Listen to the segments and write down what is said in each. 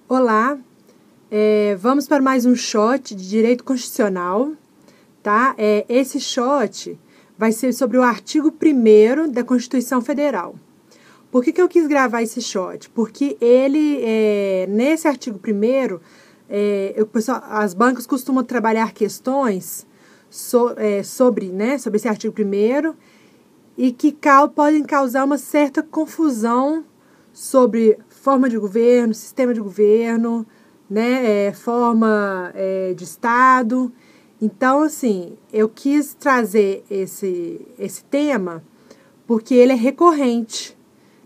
Olá, vamos para mais um shot de Direito Constitucional, tá? Esse shot vai ser sobre o artigo 1º da Constituição Federal. Por que eu quis gravar esse shot? Porque nesse artigo 1º, as bancas costumam trabalhar questões sobre esse artigo 1º e que podem causar uma certa confusão sobre forma de governo, sistema de governo, forma de Estado. Então, assim, eu quis trazer esse tema porque ele é recorrente,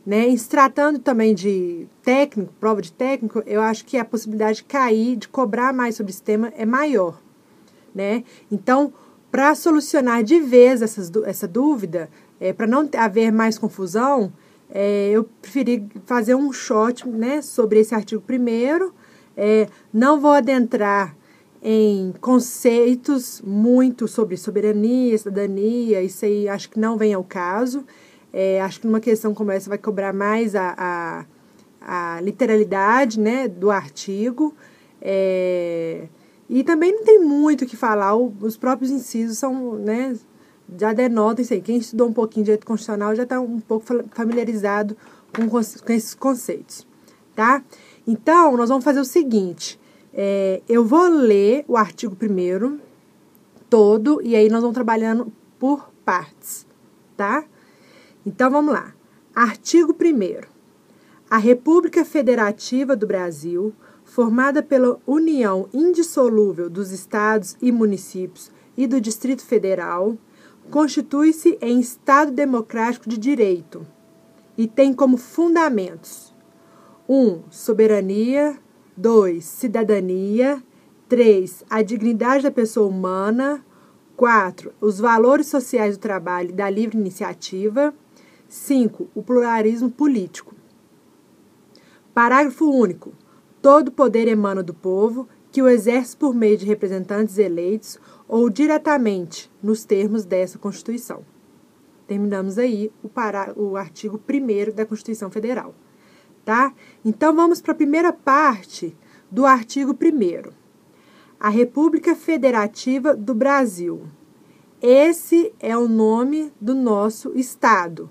Em se tratando também de técnico, prova de técnico, eu acho que a possibilidade de cair, de cobrar mais sobre esse tema é maior, Então, para solucionar de vez essa dúvida, para não haver mais confusão, eu preferi fazer um shot sobre esse artigo 1º. Não vou adentrar em conceitos muito sobre soberania, cidadania, isso aí acho que não vem ao caso. Acho que numa questão como essa vai cobrar mais a literalidade do artigo. E também não tem muito o que falar, os próprios incisos são, já denotam isso aí. Quem estudou um pouquinho de direito constitucional já está um pouco familiarizado com esses conceitos, tá? Então, nós vamos fazer o seguinte, eu vou ler o artigo 1º todo e aí nós vamos trabalhando por partes, tá? Então, vamos lá. Artigo 1º. A República Federativa do Brasil, formada pela união indissolúvel dos estados e municípios e do Distrito Federal, constitui-se em Estado democrático de direito e tem como fundamentos 1. Soberania. 2. Cidadania. 3. A dignidade da pessoa humana. 4. Os valores sociais do trabalho e da livre iniciativa. 5. O pluralismo político. Parágrafo único. Todo poder emana do povo, que o exerce por meio de representantes eleitos ou diretamente nos termos dessa Constituição. Terminamos aí o artigo 1º da Constituição Federal, tá? Então, vamos para a primeira parte do artigo 1º. A República Federativa do Brasil. Esse é o nome do nosso Estado,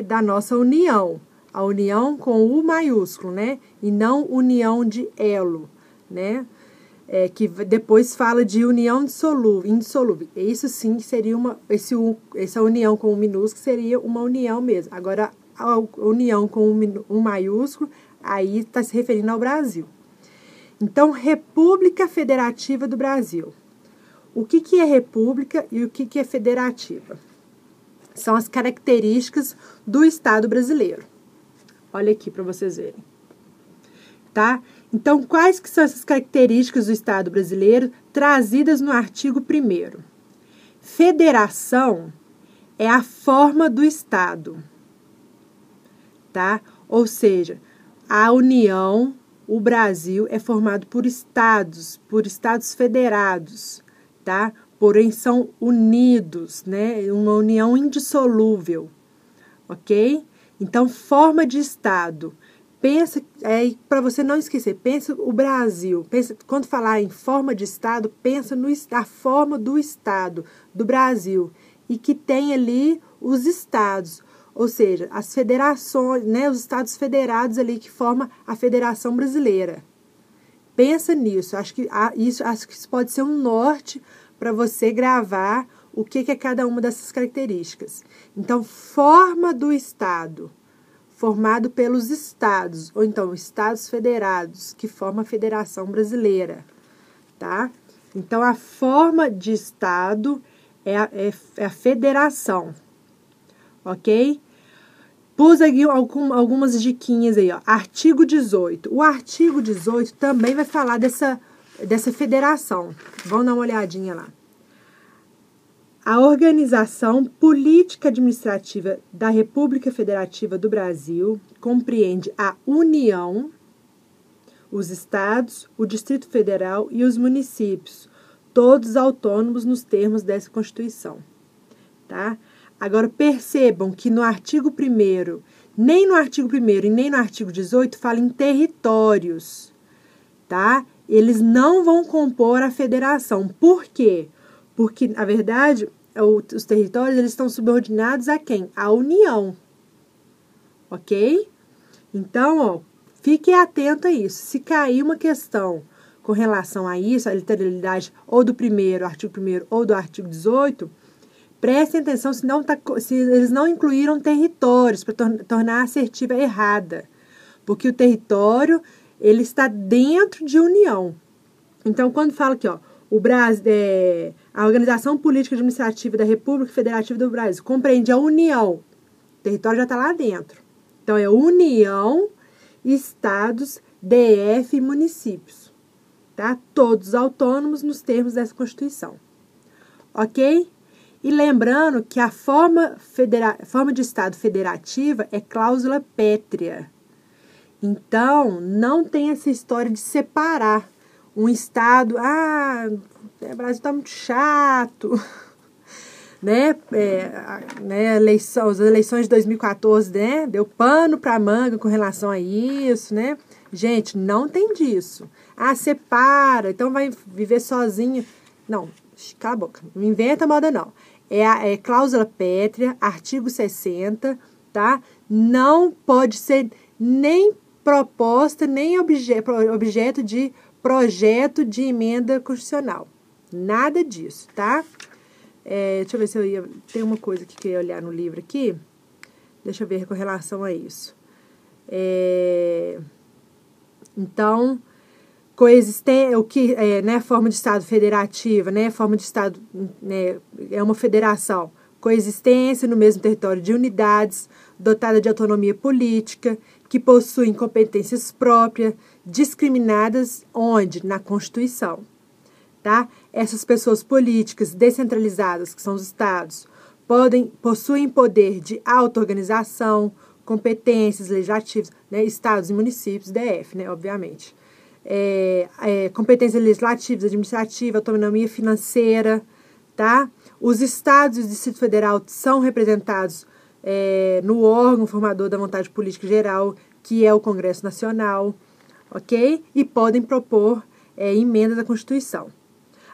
da nossa União. A União com U maiúsculo, E não União de Elo, que depois fala de união indissolúvel. Isso sim seria essa união com U minúsculo seria uma união mesmo. Agora, a união com U maiúsculo, aí está se referindo ao Brasil. Então, República Federativa do Brasil. O que é república e o que é federativa? São as características do Estado brasileiro. Olha aqui para vocês verem. Tá? Então, quais que são essas características do Estado brasileiro trazidas no artigo 1º? Federação é a forma do Estado, tá? Ou seja, a União, o Brasil é formado por estados federados, tá? Porém, são unidos, Uma união indissolúvel, ok? Então, forma de Estado. Pensa, para você não esquecer, pensa o Brasil. Quando falar em forma de Estado, pensa na forma do Estado, do Brasil. E que tem ali os estados, ou seja, as federações, os estados federados ali que formam a Federação Brasileira. Pensa nisso. Acho que isso pode ser um norte para você gravar o que é cada uma dessas características. Então, forma do Estado, formado pelos estados, ou então estados federados, que formam a Federação Brasileira, tá? Então, a forma de Estado é a federação, ok? Pus aqui algumas diquinhas aí, ó. Artigo 18. O artigo 18 também vai falar dessa federação. Vamos dar uma olhadinha lá. A organização política administrativa da República Federativa do Brasil compreende a União, os estados, o Distrito Federal e os municípios, todos autônomos nos termos dessa Constituição, tá? Agora, percebam que no artigo 1º, nem no artigo 1º e nem no artigo 18 fala em territórios, tá? Eles não vão compor a federação. Por quê? Porque, na verdade, os territórios eles estão subordinados a quem? À União. Ok? Então, ó, fique atento a isso. Se cair uma questão com relação a isso, a literalidade ou do artigo 1º ou do artigo 18, prestem atenção se eles não incluíram territórios para tornar a assertiva errada. Porque o território, ele está dentro de união. Então, quando fala aqui, ó, o Brasil, a Organização Política Administrativa da República Federativa do Brasil compreende a União. O território já está lá dentro. Então, é União, Estados, DF e municípios. Tá? Todos autônomos nos termos dessa Constituição. Ok? E lembrando que a forma de Estado federativa é cláusula pétrea. Então, não tem essa história de separar um Estado. O Brasil está muito chato. Né? As eleições de 2014, né? Deu pano para manga com relação a isso, né? Gente, não tem disso. Separa, então vai viver sozinho. Não, cala a boca. Não inventa moda, não. É cláusula pétrea, artigo 60, tá? Não pode ser nem proposta, nem objeto de projeto de emenda constitucional. Nada disso, tá? Deixa eu ver se tem uma coisa que eu ia olhar no livro aqui. Deixa eu ver com relação a isso. Então, forma de Estado federativa, né? Forma de Estado, né? É uma federação. Coexistência no mesmo território de unidades, dotada de autonomia política, que possuem competências próprias, discriminadas onde? Na Constituição. Tá? Essas pessoas políticas descentralizadas, que são os estados, possuem poder de auto-organização, competências legislativas, né? Estados e municípios, DF, né? Obviamente. Competências legislativas, administrativas, autonomia financeira, tá? Os estados e o Distrito Federal são representados no órgão formador da vontade política geral, que é o Congresso Nacional, ok? E podem propor emendas à Constituição.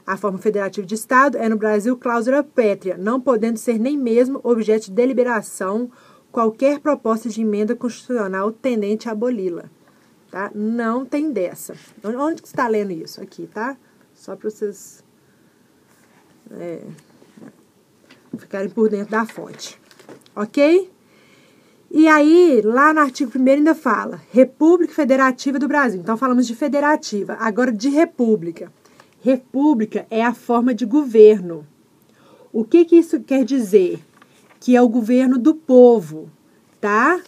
A forma federativa de Estado é, no Brasil, cláusula pétrea, não podendo ser nem mesmo objeto de deliberação qualquer proposta de emenda constitucional tendente a aboli-la. Tá? Não tem dessa. Onde que você está lendo isso? Aqui, tá? Só para vocês ficarem por dentro da fonte. Ok? E aí, lá no artigo 1º ainda fala República Federativa do Brasil. Então, falamos de federativa. Agora, de república. República é a forma de governo. O que isso quer dizer? Que é o governo do povo, tá?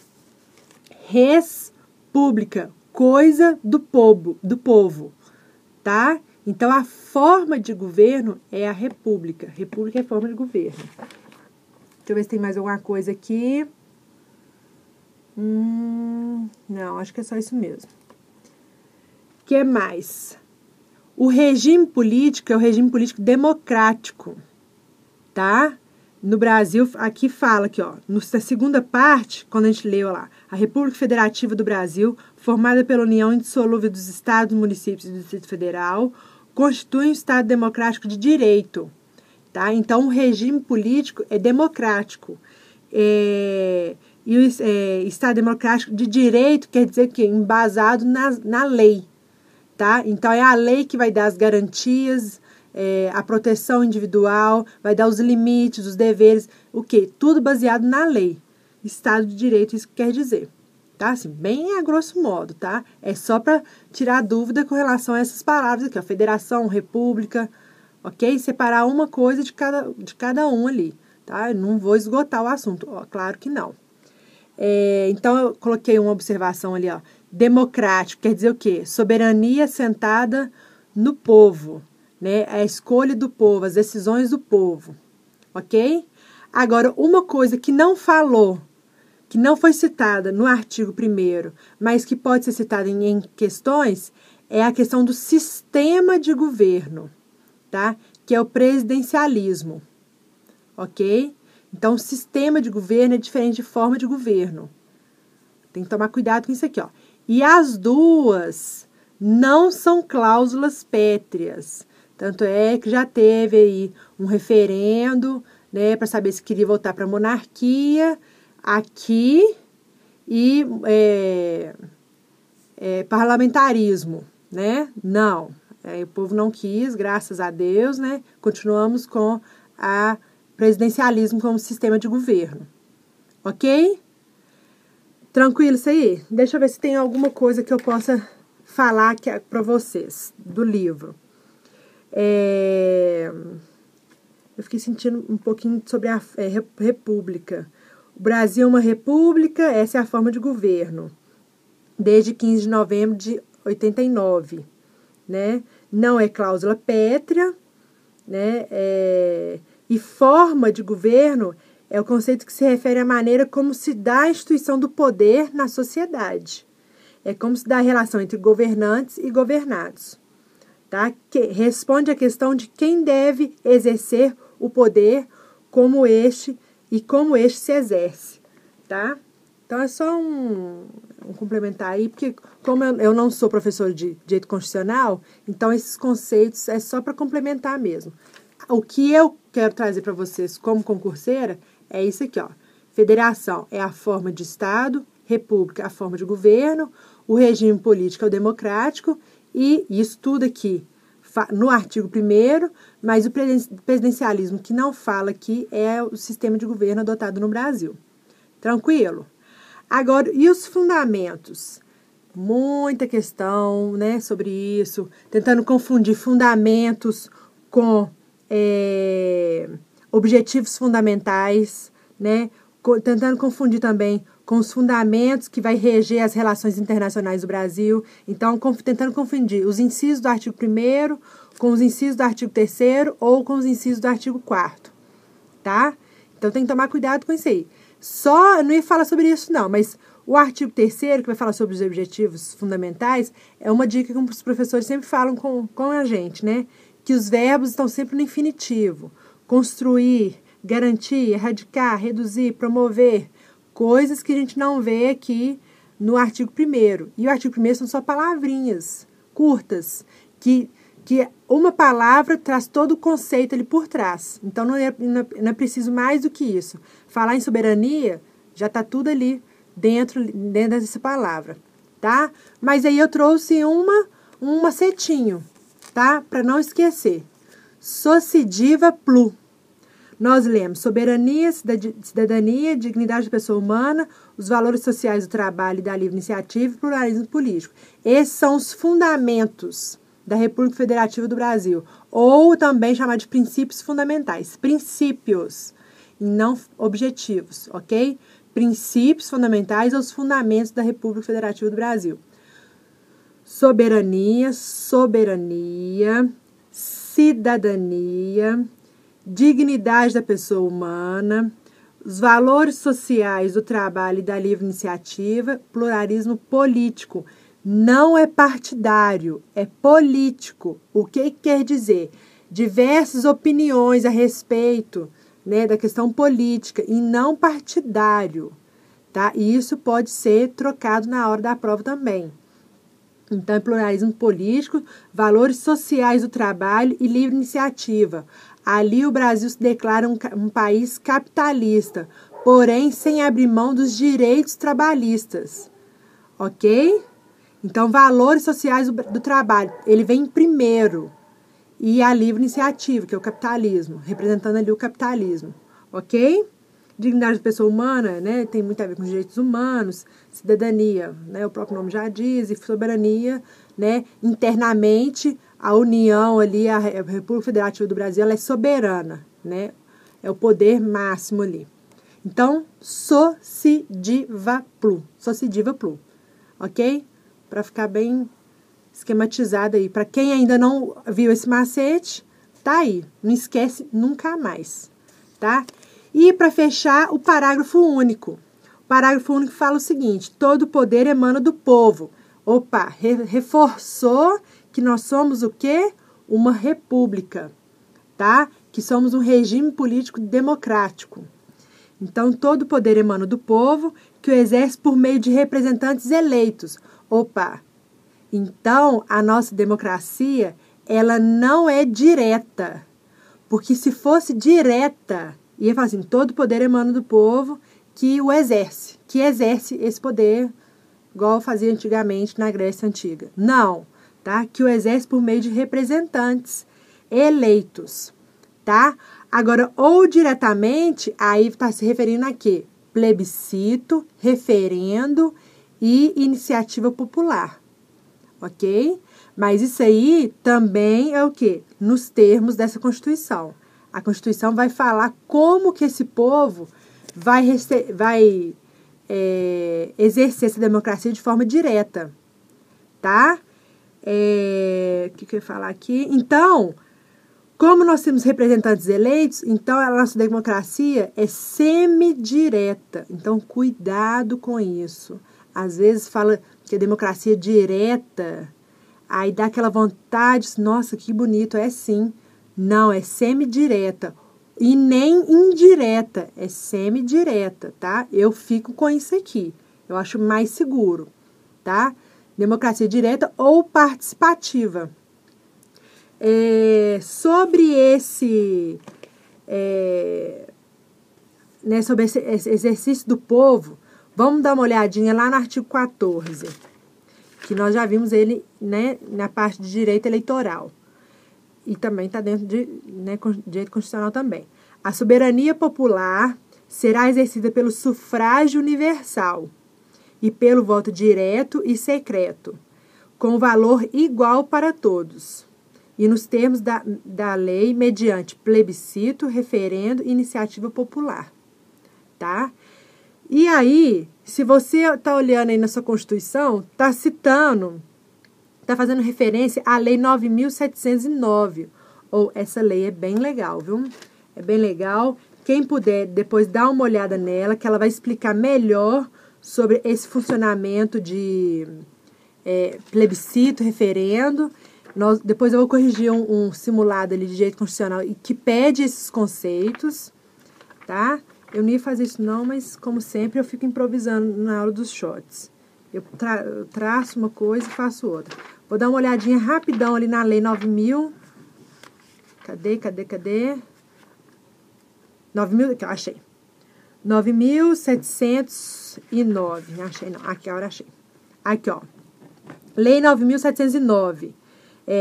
Res pública, coisa do povo, tá? Então, a forma de governo é a república. República é a forma de governo. Deixa eu ver se tem mais alguma coisa aqui. Não, acho que é só isso mesmo. O que mais? O regime político é o regime político democrático, tá? No Brasil, aqui fala, aqui, ó, na segunda parte, quando a gente leu lá, a República Federativa do Brasil, formada pela união indissolúvel dos estados, municípios e do Distrito Federal, constitui um Estado democrático de direito, tá? Então, o regime político é democrático. E o Estado democrático de direito quer dizer que é embasado na lei. Tá? Então, é a lei que vai dar as garantias, a proteção individual, vai dar os limites, os deveres, o quê? Tudo baseado na lei. Estado de Direito, isso que quer dizer. Tá? Assim, bem a grosso modo, tá? É só para tirar dúvida com relação a essas palavras aqui, ó, federação, república, ok? Separar uma coisa de cada um ali, tá? Eu não vou esgotar o assunto, ó, claro que não. Então, eu coloquei uma observação ali, ó. Democrático quer dizer o quê? Soberania assentada no povo, né? A escolha do povo, as decisões do povo, ok? Agora, uma coisa que não falou, que não foi citada no artigo 1º, mas que pode ser citada em questões, é a questão do sistema de governo, tá? Que é o presidencialismo, ok? Então, sistema de governo é diferente de forma de governo. Tem que tomar cuidado com isso aqui, ó. E as duas não são cláusulas pétreas. Tanto é que já teve aí um referendo, né, para saber se queria voltar para a monarquia aqui e parlamentarismo, né? Não, o povo não quis, graças a Deus, né? Continuamos com a presidencialismo como sistema de governo, ok? Tranquilo isso aí? Deixa eu ver se tem alguma coisa que eu possa falar para vocês do livro. Eu fiquei sentindo um pouquinho sobre a república. O Brasil é uma república, essa é a forma de governo, desde 15 de novembro de 89, né? Não é cláusula pétrea, né? E forma de governo é o conceito que se refere à maneira como se dá a instituição do poder na sociedade. É como se dá a relação entre governantes e governados. Tá? Que responde à questão de quem deve exercer o poder como este se exerce. Tá? Então, é só um complementar aí, porque como eu não sou professor de direito constitucional, então esses conceitos é só para complementar mesmo. O que eu quero trazer para vocês como concurseira é isso aqui, ó. Federação é a forma de Estado, república a forma de governo, o regime político é o democrático, e isso tudo aqui no artigo 1º, mas o presidencialismo que não fala aqui é o sistema de governo adotado no Brasil. Tranquilo? Agora, e os fundamentos? Muita questão, né, sobre isso, tentando confundir fundamentos com objetivos fundamentais, né, tentando confundir também com os fundamentos que vai reger as relações internacionais do Brasil. Então, tentando confundir os incisos do artigo 1º com os incisos do artigo 3º ou com os incisos do artigo 4º, tá? Então, tem que tomar cuidado com isso aí. Eu não ia falar sobre isso não, mas o artigo 3º, que vai falar sobre os objetivos fundamentais, é uma dica que os professores sempre falam com a gente, né? Que os verbos estão sempre no infinitivo. Construir, garantir, erradicar, reduzir, promover, coisas que a gente não vê aqui no artigo 1º. E o artigo 1º são só palavrinhas curtas, que uma palavra traz todo o conceito ali por trás. Então, não é preciso mais do que isso. Falar em soberania, já está tudo ali dentro dessa palavra, tá? Mas aí eu trouxe um macetinho, tá? Para não esquecer. Sociediva plu. Nós lemos soberania, cidadania, dignidade da pessoa humana, os valores sociais do trabalho e da livre iniciativa e pluralismo político. Esses são os fundamentos da República Federativa do Brasil, ou também chamado de princípios fundamentais. Princípios, e não objetivos, ok? Princípios fundamentais ou os fundamentos da República Federativa do Brasil. Soberania, cidadania, dignidade da pessoa humana, os valores sociais do trabalho e da livre iniciativa, pluralismo político. Não é partidário, é político. O que quer dizer? Diversas opiniões a respeito, né, da questão política e não partidário, tá? E isso pode ser trocado na hora da prova também. Então, é pluralismo político, valores sociais do trabalho e livre iniciativa. Ali o Brasil se declara um país capitalista, porém sem abrir mão dos direitos trabalhistas. Ok? Então, valores sociais do trabalho, ele vem em primeiro. E a livre iniciativa, que é o capitalismo, representando ali o capitalismo. Ok? Dignidade da pessoa humana, né, tem muito a ver com os direitos humanos, cidadania, né, o próprio nome já diz, e soberania, né, internamente, a União ali, a República Federativa do Brasil, ela é soberana, né, é o poder máximo ali. Então, sociediva plu, ok? Para ficar bem esquematizado aí. Para quem ainda não viu esse macete, tá aí, não esquece nunca mais, tá? E para fechar, o parágrafo único. O parágrafo único fala o seguinte: todo poder emana do povo. Opa, reforçou que nós somos o quê? Uma república, tá? Que somos um regime político democrático. Então, todo poder emana do povo, que o exerce por meio de representantes eleitos. Opa, Então, a nossa democracia, ela não é direta. Porque se fosse direta, ia falar assim, todo poder emana do povo que exerce esse poder, igual fazia antigamente na Grécia Antiga. Não, tá? Que o exerce por meio de representantes eleitos, tá? Agora, ou diretamente, aí está se referindo a quê? Plebiscito, referendo e iniciativa popular, ok? Mas isso aí também é o quê? Nos termos dessa Constituição. A Constituição vai falar como que esse povo vai exercer essa democracia de forma direta, tá? O que eu ia falar aqui? Então, como nós temos representantes eleitos, então a nossa democracia é semidireta. Então, cuidado com isso. Às vezes fala que a democracia é direta, aí dá aquela vontade, nossa, que bonito, é sim. Não, é semidireta. E nem indireta, é semidireta, tá? Eu fico com isso aqui. Eu acho mais seguro, tá? Democracia direta ou participativa. Sobre sobre esse exercício do povo, vamos dar uma olhadinha lá no artigo 14, que nós já vimos ele, né, na parte de direito eleitoral. E também está dentro de direito constitucional também. A soberania popular será exercida pelo sufrágio universal e pelo voto direto e secreto, com valor igual para todos, e nos termos da lei, mediante plebiscito, referendo e iniciativa popular. Tá? E aí, se você está olhando aí na sua Constituição, está citando, está fazendo referência à Lei 9.709. Ou essa lei é bem legal, viu? É bem legal. Quem puder, depois dá uma olhada nela, que ela vai explicar melhor sobre esse funcionamento de plebiscito, referendo. Depois eu vou corrigir um simulado ali de direito constitucional que pede esses conceitos, tá? Eu não ia fazer isso não, mas como sempre eu fico improvisando na aula dos shots. Eu traço uma coisa e faço outra. Vou dar uma olhadinha rapidão ali na lei 9.000. Cadê? 9.000, achei. 9.709. Achei não, aqui agora achei. Aqui, ó. Lei 9.709.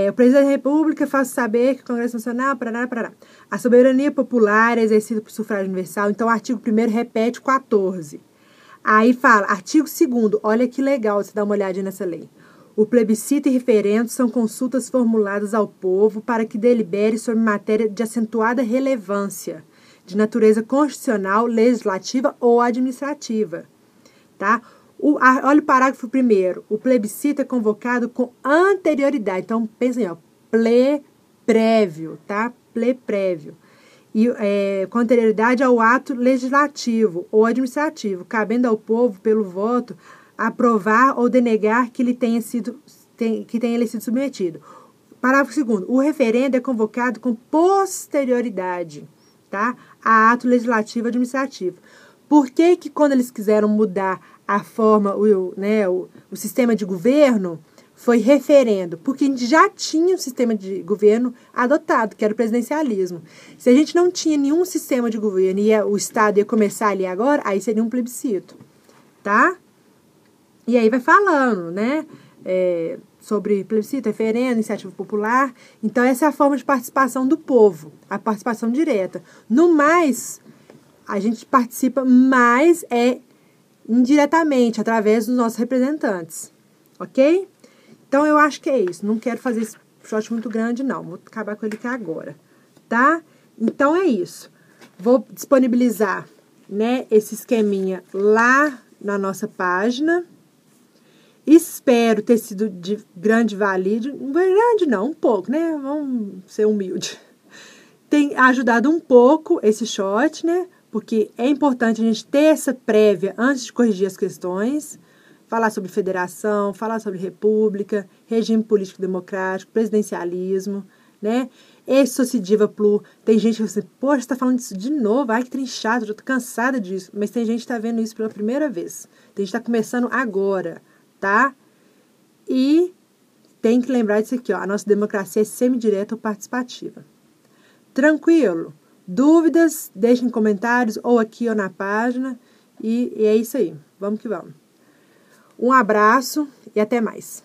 O presidente da República faz saber que o Congresso Nacional, parará. A soberania popular é exercida por sufrágio universal. Então, o artigo 1º repete 14. Aí fala, artigo 2º, olha que legal você dar uma olhadinha nessa lei. O plebiscito e referendo são consultas formuladas ao povo para que delibere sobre matéria de acentuada relevância, de natureza constitucional, legislativa ou administrativa. Tá? Olha o parágrafo 1º. O plebiscito é convocado com anterioridade. Então, pensa aí, ó, prévio, tá? Prévio. E com anterioridade ao ato legislativo ou administrativo, cabendo ao povo, pelo voto, aprovar ou denegar que ele tenha sido submetido. Parágrafo 2º. O referendo é convocado com posterioridade, tá? A ato legislativo administrativo. Por que quando eles quiseram mudar a forma, o sistema de governo, foi referendo? Porque a gente já tinha um sistema de governo adotado, que era o presidencialismo. Se a gente não tinha nenhum sistema de governo e o Estado ia começar ali agora, aí seria um plebiscito, tá? E aí vai falando, né? Sobre plebiscito, referendo, iniciativa popular. Então, essa é a forma de participação do povo, a participação direta. No mais, a gente participa mais indiretamente, através dos nossos representantes. Ok? Então, eu acho que é isso. Não quero fazer esse shot muito grande, não. Vou acabar com ele aqui agora. Tá? Então, é isso. Vou disponibilizar, né, esse esqueminha lá na nossa página. Espero ter sido de grande valia. Grande não, um pouco, né? Vamos ser humildes. Tem ajudado um pouco esse shot, né? Porque é importante a gente ter essa prévia antes de corrigir as questões. Falar sobre federação, falar sobre república, regime político democrático, presidencialismo, né? Ex-sociediva plur. Tem gente que fala assim, poxa, você tá falando disso de novo? Ai, que trem chato, eu já tô cansada disso. Mas tem gente que tá vendo isso pela primeira vez. Tem gente que tá começando agora, tá? E tem que lembrar disso aqui, ó. A nossa democracia é semidireta ou participativa. Tranquilo? Dúvidas? Deixem comentários ou aqui ou na página. E é isso aí. Vamos que vamos. Um abraço e até mais.